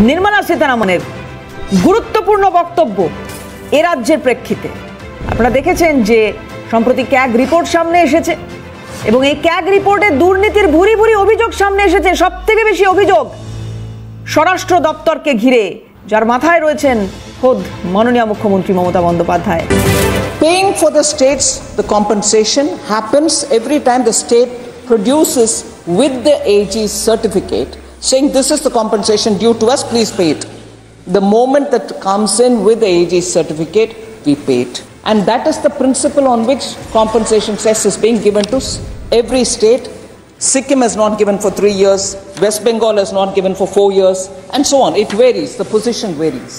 নির্মলা সীতারামনের গুরুত্বপূর্ণ বক্তব্য এ রাজ্যের প্রেক্ষিতে আপনারা দেখেছেন যে সম্প্রতি ক্যাগ রিপোর্ট সামনে এসেছে এবং এই ক্যাগ রিপোর্টে দুর্নীতির ভুরি ভুরি অভিযোগ সামনে এসেছে। সবথেকে বেশি অভিযোগ স্বরাষ্ট্র দপ্তরকে ঘিরে, যার মাথায় রয়েছেন খোদ মাননীয় মুখ্যমন্ত্রী Mamata Bandyopadhyay. Paying for the states, the compensation happens every time the state produces with the AG's certificate saying this is the compensation due to us, please pay it. The moment that comes in with the AG's certificate, we pay it. And that is the principle on which compensation cess is being given to every state. Sikkim has not given for 3 years, West Bengal has not given for 4 years, and so on. It varies, the position varies.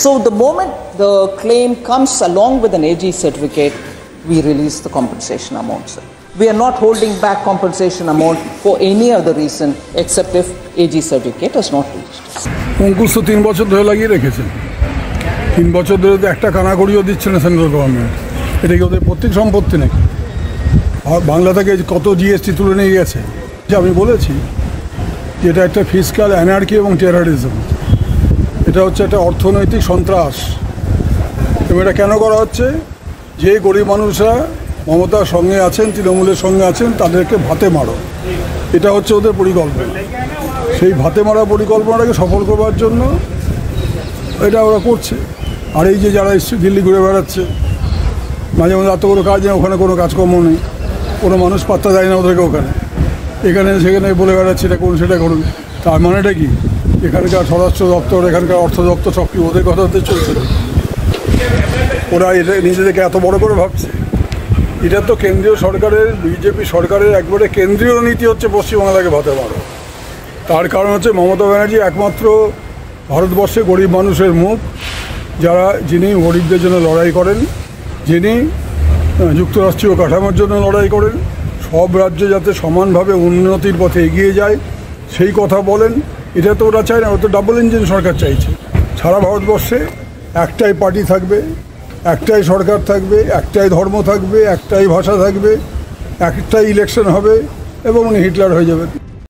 So the moment the claim comes along with an AG certificate, we release the compensation amount, sir. We are not holding back compensation amount for any other reason except if AG certificate is not reached. Ankush তো 3 বছর ধরে লাগিয়ে রেখেছেন। 3 বছর ধরে তো একটা কানাকড়িও দিচ্ছে না সেন্ট্রাল গভর্নমেন্ট। এটা কি ওদের প্রত্যেক সম্পত্তি নাকি? আর বাংলা থেকে কত জিএসটি তুলে নিয়ে গেছে। যে আমি বলেছি যে এটা একটা ফিসক্যাল অ্যানার্কি এবং টেররিজম। এটা হচ্ছে একটা অর্থনৈতিক সন্ত্রাস। এবং এটা কেন করা হচ্ছে? যে গরিব মানুষরা মমতার সঙ্গে আছেন, তৃণমূলের সঙ্গে আছেন, তাদেরকে ভাতে মারো, এটা হচ্ছে ওদের পরিকল্পনা। সেই ভাতে মারা পরিকল্পনাটাকে সফল করবার জন্য এটা ওরা করছে। আর এই যে যারা দিল্লি ঘুরে বেড়াচ্ছে, মাঝে মাঝে এত কোনো কাজ নেই, ওখানে কোনো কাজকর্ম নেই, কোনো মানুষ পাত্তা দেয় না ওদেরকে। ওখানে এখানে সেখানে বলে বেড়াচ্ছে এটা করুন সেটা করুন। তার মানেটা কি? এখানকার স্বরাষ্ট্র দপ্তর, এখানকার অর্থ দপ্তর সব কি ওদের কথাতে চলছে? ওরা এটা নিজেদেরকে এত বড় করে ভাবছে। এটা তো কেন্দ্রীয় সরকারের, বিজেপি সরকারের একবারে কেন্দ্রীয় নীতি হচ্ছে পশ্চিমবাংলাকে ভাতে মারো। তার কারণ হচ্ছে মমতা ব্যানার্জি একমাত্র ভারতবর্ষে গরিব মানুষের মুখ, যিনি গরিবদের জন্য লড়াই করেন, যিনি যুক্তরাষ্ট্রীয় কাঠামোর জন্য লড়াই করেন, সব রাজ্য যাতে সমানভাবে উন্নতির পথে এগিয়ে যায় সেই কথা বলেন। এটা তো ওরা চায় না, ওরা তো ডাবল ইঞ্জিন সরকার চাইছে। সারা ভারতবর্ষে একটাই পার্টি থাকবে, একটাই সরকার থাকবে, একটাই ধর্ম থাকবে, একটাই ভাষা থাকবে, একটাই ইলেকশন হবে এবং উনি হিটলার হয়ে যাবেন।